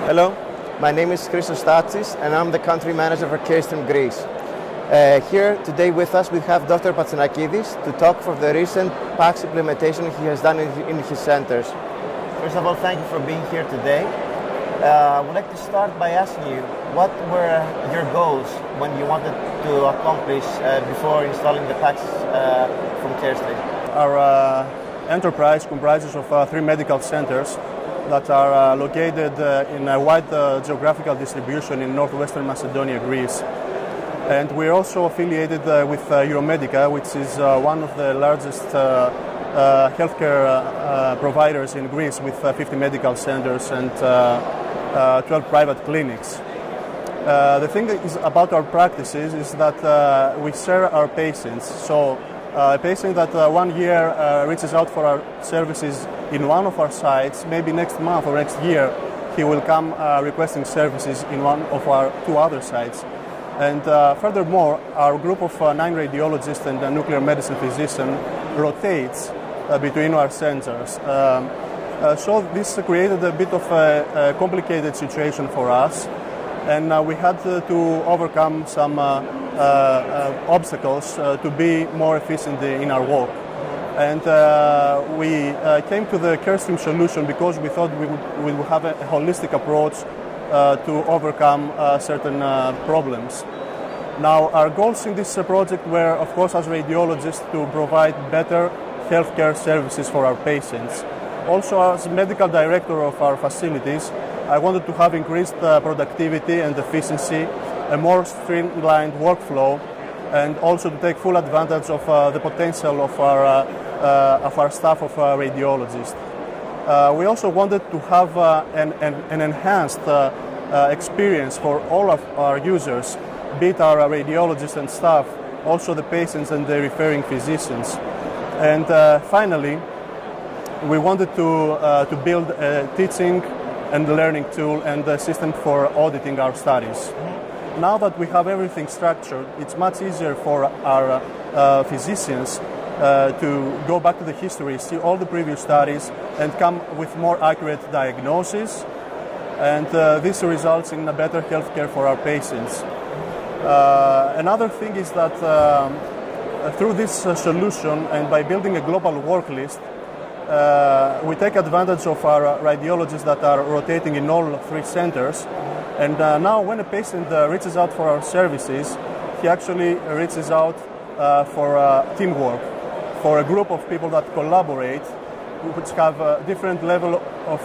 Hello, my name is Christos and I'm the country manager for Carestream Greece. Here today with us we have Dr. Patsinakidis to talk for the recent PACS implementation he has done in his centers. First of all, thank you for being here today. I would like to start by asking you, what were your goals when you wanted to accomplish before installing the PACS from Carestream? Our enterprise comprises of 3 medical centers that are located in a wide geographical distribution in northwestern Macedonia, Greece. And we're also affiliated with Euromedica, which is one of the largest healthcare providers in Greece, with 50 medical centers and 12 private clinics. The thing is about our practices is that we share our patients. So a patient that 1 year reaches out for our services in one of our sites, maybe next month or next year, he will come requesting services in one of our 2 other sites. And furthermore, our group of 9 radiologists and a nuclear medicine physician rotates between our centers. So this created a bit of a complicated situation for us, and we had to overcome some obstacles to be more efficient in our work. And we came to the Carestream solution because we thought we would have a holistic approach to overcome certain problems. Now, our goals in this project were, of course, as radiologists, to provide better healthcare services for our patients. Also, as medical director of our facilities, I wanted to have increased productivity and efficiency, a more streamlined workflow, and also to take full advantage of the potential of our staff of radiologists. We also wanted to have an enhanced experience for all of our users, be it our radiologists and staff, also the patients and the referring physicians. And finally, we wanted to build a teaching and learning tool and a system for auditing our studies. Now that we have everything structured, it's much easier for our physicians to go back to the history, see all the previous studies, and come with more accurate diagnosis. And this results in a better healthcare for our patients. Another thing is that through this solution and by building a global worklist, we take advantage of our radiologists that are rotating in all 3 centers. And now when a patient reaches out for our services, he actually reaches out for teamwork, for a group of people that collaborate, which have a different level of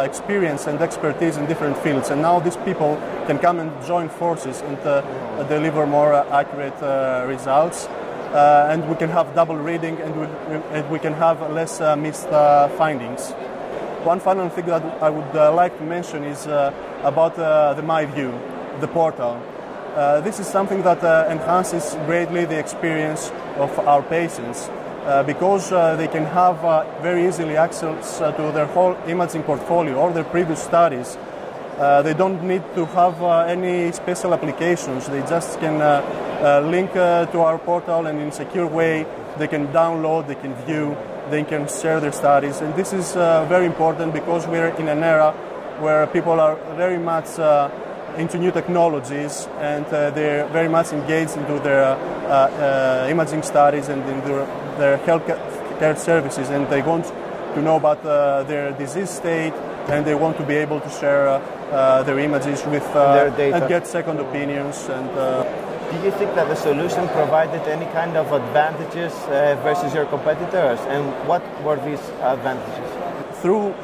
experience and expertise in different fields. And now these people can come and join forces and deliver more accurate results. And we can have double reading, and we can have less missed findings. One final thing that I would like to mention is about the MyView, the portal. This is something that enhances greatly the experience of our patients because they can have very easily access to their whole imaging portfolio or their previous studies. They don't need to have any special applications. They just can link to our portal, and in a secure way they can download, they can view, they can share their studies. And this is very important because we're in an era where people are very much into new technologies, and they're very much engaged into their imaging studies and into their healthcare services, and they want to know about their disease state, and they want to be able to share their images with their data and get second opinions. And do you think that the solution provided any kind of advantages versus your competitors, and what were these advantages? Through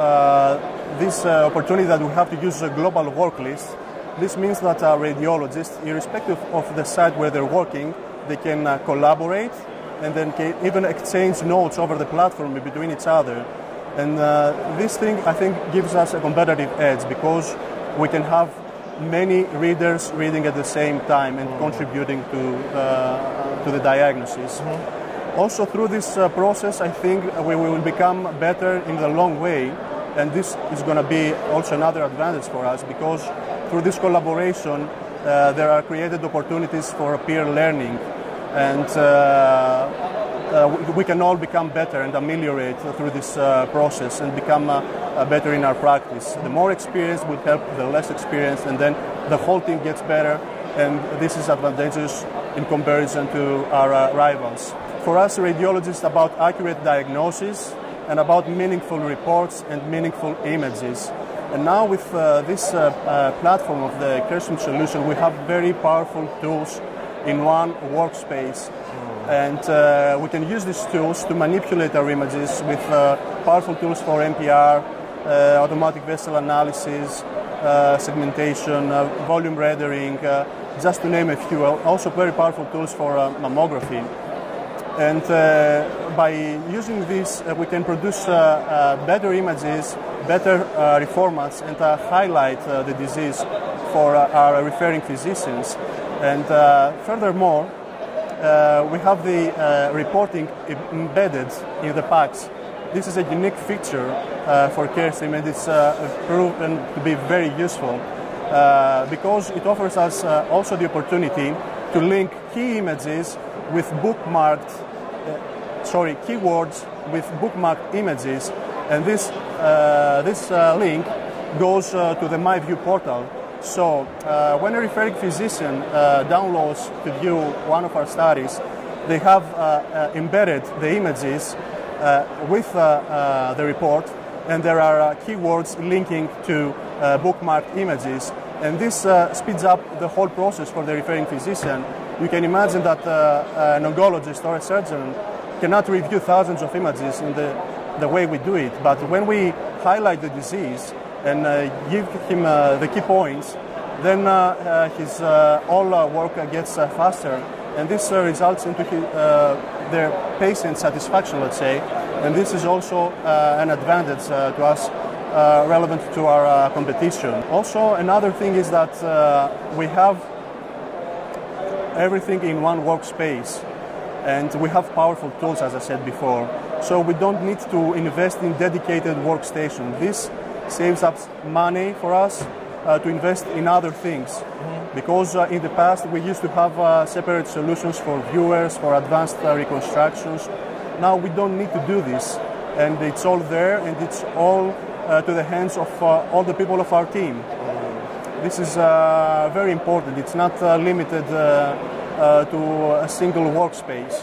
this opportunity that we have to use a global worklist, this means that our radiologists, irrespective of the site where they're working, they can collaborate and then can even exchange notes over the platform between each other. And this thing, I think, gives us a competitive edge because we can have many readers reading at the same time and contributing to the diagnosis. Also, through this process, I think we will become better in the long way, and this is going to be also another advantage for us because through this collaboration, there are created opportunities for peer learning, and we can all become better and ameliorate through this process and become better in our practice. The more experience will help the less experienced, and then the whole team gets better, and this is advantageous in comparison to our rivals. For us, radiology is about accurate diagnosis and about meaningful reports and meaningful images. And now with this platform of the Carestream solution, we have very powerful tools in one workspace. And we can use these tools to manipulate our images with powerful tools for NPR, automatic vessel analysis, segmentation, volume rendering, just to name a few. Also very powerful tools for mammography. And by using this, we can produce better images, better reformats, and highlight the disease for our referring physicians. And furthermore, we have the reporting embedded in the packs. This is a unique feature for Carestream, and it's proven to be very useful because it offers us also the opportunity to link key images with keywords with bookmarked images, and this link goes to the MyView portal. So when a referring physician downloads to view one of our studies, they have embedded the images with the report, and there are keywords linking to bookmarked images, and this speeds up the whole process for the referring physician. You can imagine that an oncologist or a surgeon cannot review thousands of images in the way we do it, but when we highlight the disease and give him the key points, then his all work gets faster, and this results into their patient satisfaction, let's say, and this is also an advantage to us relevant to our competition. Also, another thing is that we have everything in one workspace, and we have powerful tools, as I said before, so we don't need to invest in dedicated workstation. This saves up money for us to invest in other things, because in the past we used to have separate solutions for viewers, for advanced reconstructions. Now we don't need to do this, and it's all there, and it's all to the hands of all the people of our team. This is very important. It's not limited to a single workspace.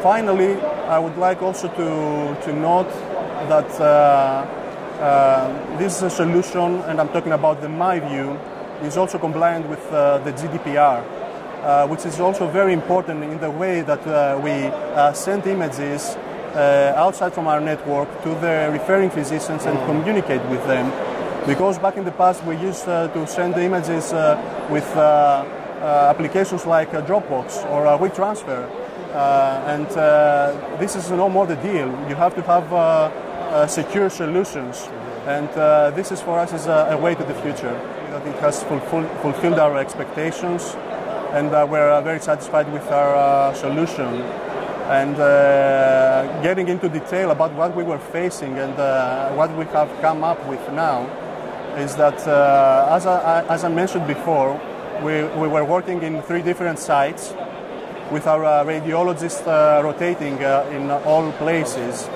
Finally, I would like also to note that this solution, and I'm talking about the MyView, is also compliant with the GDPR, which is also very important in the way that we send images outside from our network to the referring physicians and communicate with them. Because back in the past we used to send the images with applications like Dropbox or WeTransfer, and this is no more the deal. You have to have secure solutions, and this is for us is a way to the future. That it has fulfilled our expectations, and we're very satisfied with our solution. And getting into detail about what we were facing and what we have come up with now is that, as I mentioned before, we were working in 3 different sites with our radiologists rotating in all places.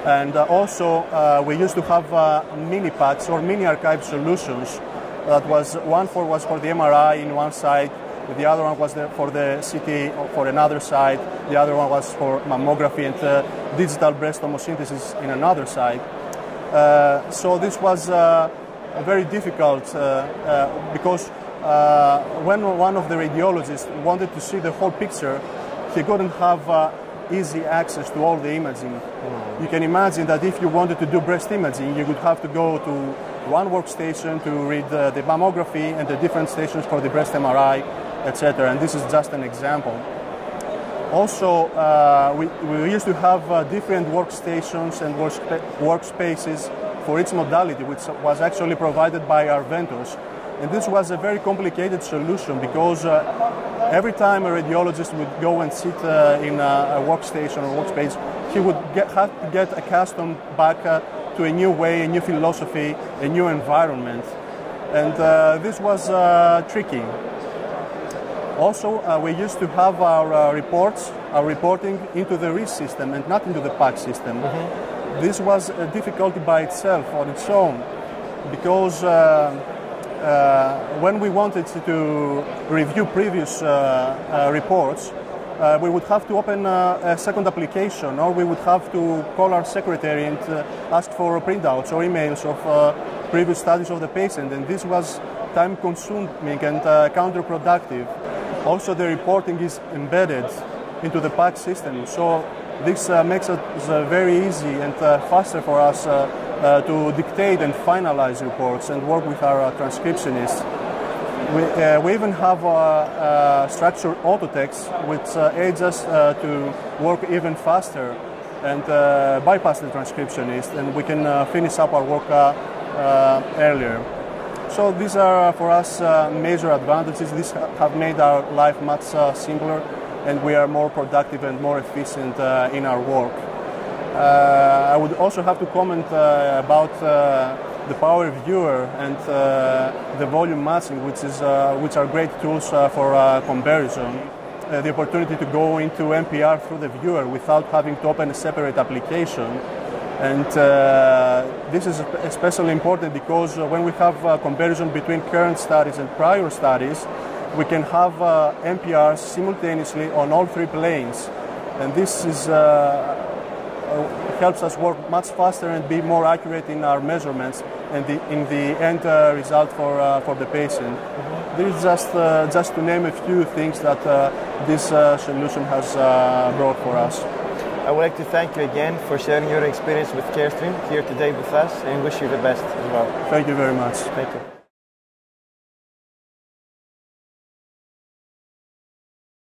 And also we used to have mini packs or mini archive solutions. That was one was for the MRI in one site, the other one was for the CT for another site, the other one was for mammography and digital breast tomosynthesis in another site. So this was very difficult because when one of the radiologists wanted to see the whole picture, he couldn't have easy access to all the imaging. You can imagine that if you wanted to do breast imaging, you would have to go to one workstation to read the mammography and the different stations for the breast MRI, etc. And this is just an example. Also, we used to have different workstations and workspaces for each modality, which was actually provided by our vendors. And this was a very complicated solution because every time a radiologist would go and sit in a workstation or workspace, he would have to get accustomed back to a new way, a new philosophy, a new environment. And this was tricky. Also, we used to have our reporting into the RIS system and not into the PACS system. This was a difficulty by itself, on its own, because when we wanted to review previous reports, we would have to open a second application, or we would have to call our secretary and ask for printouts or emails of previous studies of the patient, and this was time-consuming and counterproductive. Also, the reporting is embedded into the PACS system, so this makes it very easy and faster for us to dictate and finalize reports and work with our transcriptionists. We even have structured auto text, which aids us to work even faster and bypass the transcriptionist, and we can finish up our work earlier. So these are for us major advantages. These have made our life much simpler, and we are more productive and more efficient in our work. I would also have to comment about the Power Viewer and the volume matching, which are great tools for comparison. The opportunity to go into MPR through the viewer without having to open a separate application. And this is especially important because when we have comparison between current studies and prior studies, we can have MPRs simultaneously on all three planes. And this is helps us work much faster and be more accurate in our measurements and in the end result for the patient. This is just to name a few things that this solution has brought for us. I would like to thank you again for sharing your experience with Carestream here today with us, and wish you the best as well. Thank you very much. Thank you.